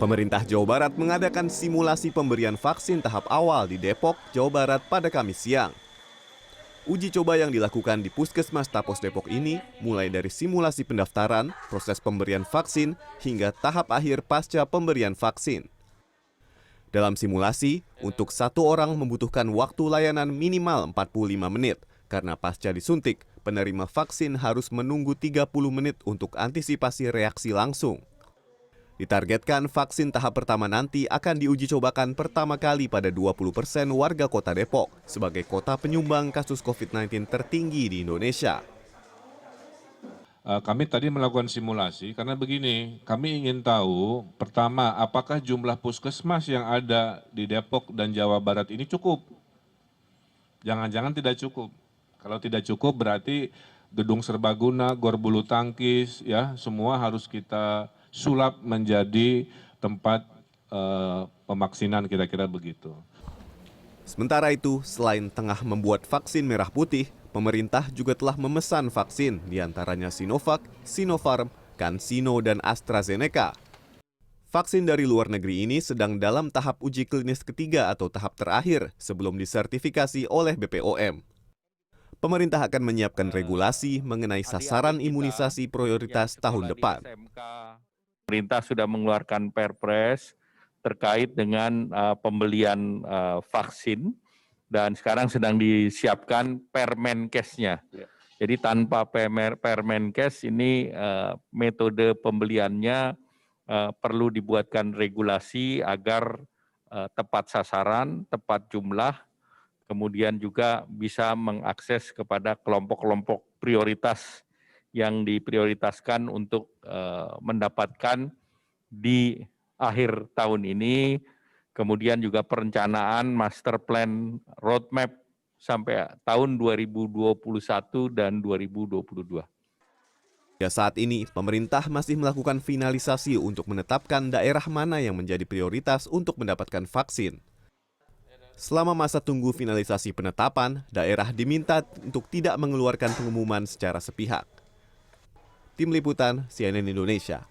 Pemerintah Jawa Barat mengadakan simulasi pemberian vaksin tahap awal di Depok, Jawa Barat pada Kamis siang. Uji coba yang dilakukan di Puskesmas Tapos Depok ini mulai dari simulasi pendaftaran, proses pemberian vaksin, hingga tahap akhir pasca pemberian vaksin. Dalam simulasi, untuk satu orang membutuhkan waktu layanan minimal 45 menit, karena pasca disuntik, penerima vaksin harus menunggu 30 menit untuk antisipasi reaksi langsung. Ditargetkan vaksin tahap pertama nanti akan diuji cobakan pertama kali pada 20% warga kota Depok sebagai kota penyumbang kasus COVID-19 tertinggi di Indonesia. Kami tadi melakukan simulasi karena begini, kami ingin tahu pertama apakah jumlah puskesmas yang ada di Depok dan Jawa Barat ini cukup. Jangan-jangan tidak cukup. Kalau tidak cukup berarti gedung serbaguna, gor bulu tangkis, ya semua harus kita sulap menjadi tempat pemaksinan, kira-kira begitu. Sementara itu, selain tengah membuat vaksin merah putih, pemerintah juga telah memesan vaksin, diantaranya Sinovac, Sinopharm, CanSino, dan AstraZeneca. Vaksin dari luar negeri ini sedang dalam tahap uji klinis ketiga atau tahap terakhir sebelum disertifikasi oleh BPOM. Pemerintah akan menyiapkan regulasi mengenai sasaran imunisasi prioritas tahun depan. Pemerintah sudah mengeluarkan Perpres terkait dengan pembelian vaksin dan sekarang sedang disiapkan Permenkesnya. Jadi tanpa Permenkes ini metode pembeliannya perlu dibuatkan regulasi agar tepat sasaran, tepat jumlah, kemudian juga bisa mengakses kepada kelompok-kelompok prioritas yang diprioritaskan untuk mendapatkan di akhir tahun ini, kemudian juga perencanaan master plan roadmap sampai tahun 2021 dan 2022. Ya, saat ini pemerintah masih melakukan finalisasi untuk menetapkan daerah mana yang menjadi prioritas untuk mendapatkan vaksin. Selama masa tunggu finalisasi penetapan, daerah diminta untuk tidak mengeluarkan pengumuman secara sepihak. Tim Liputan CNN Indonesia.